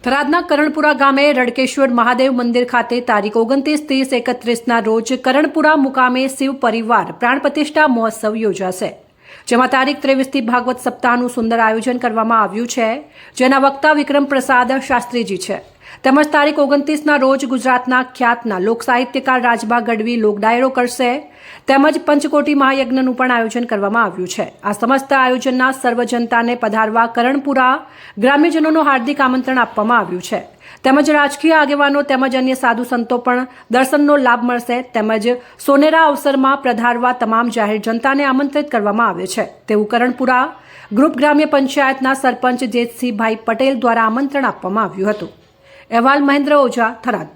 થરાદના કરણપુરા ગામે રડકેશ્વર મહાદેવ મંદિર ખાતે તારીખ 29, 30, 31ના રોજ કરણપુરા મુકામે શિવ પરિવાર પ્રાણ પ્રતિષ્ઠા મહોત્સવ યોજાશે, જેમાં તારીખ 23થી ભાગવત સપ્તાહનું સુંદર આયોજન કરવામાં આવ્યું છે, જેના વક્તા વિક્રમ પ્રસાદ શાસ્ત્રીજી છે. તેમજ તારીખ 29ના રોજ ગુજરાતના ખ્યાતના લોક સાહિત્યકાર રાજભા ગઢવી લોક ડાયરો કરશે. તેમજ પંચકોટી મહાયજ્ઞનું પણ આયોજન કરવામાં આવ્યું છે. આ સમસ્ત આયોજનના સર્વ જનતાને પધારવા કરણપુરા ગ્રામ્યજનોનું હાર્દિક આમંત્રણ આપવામાં આવ્યું છે. તેમજ રાજકીય આગેવાનો તેમજ અન્ય સાધુ સંતો પણ દર્શનનો લાભ મળશે. તેમજ સોનેરા અવસરમાં પધારવા તમામ જાહેર જનતાને આમંત્રિત કરવામાં આવે છે, તેવું કરણપુરા ગ્રુપ ગ્રામ્ય પંચાયતના સરપંચ જેતસિંહભાઈ પટેલ દ્વારા આમંત્રણ આપવામાં આવ્યું હતું. અહેવાલ મહેન્દ્ર ઓઝા, થરાદ.